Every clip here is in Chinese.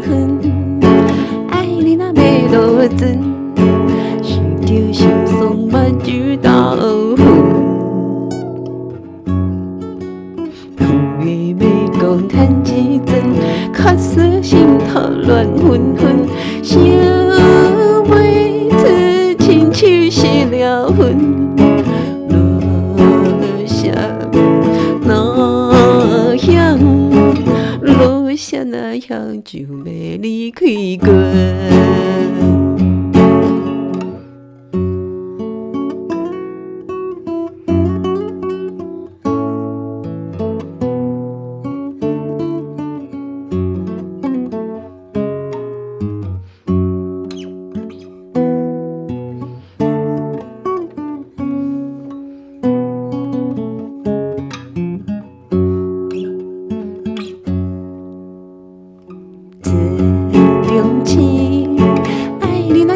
恨，爱你若要落枕，想着心酸目睭倒昏。要讲趁一阵，确实心头乱纷纷，想袂出亲像失了魂。落下那样就要离开阮。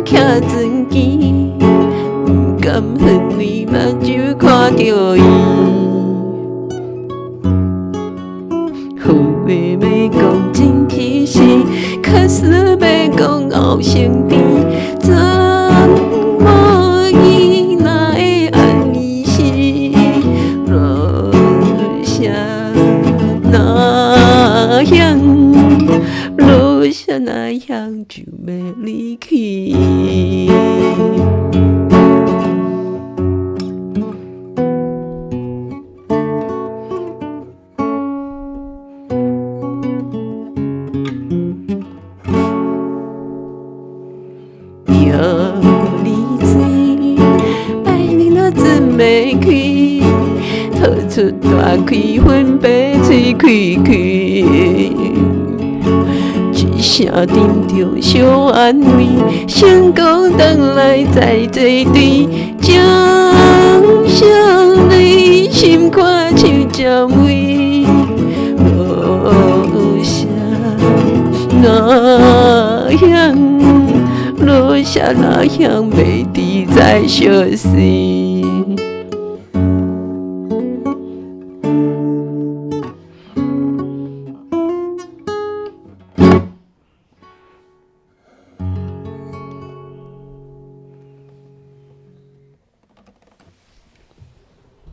徛船机，不甘恨你目睭看着伊。好话要讲真气势，确实要讲后生甜。怎么伊哪会安尼是？落下那样，落下那样就要离开。要你知，爱你若真要去，掏出大开分别嘴开开。一声沉重小安慰，成功转来再坐对，将伤泪心看像针尾，落下那样，落下那样，袂知再相思。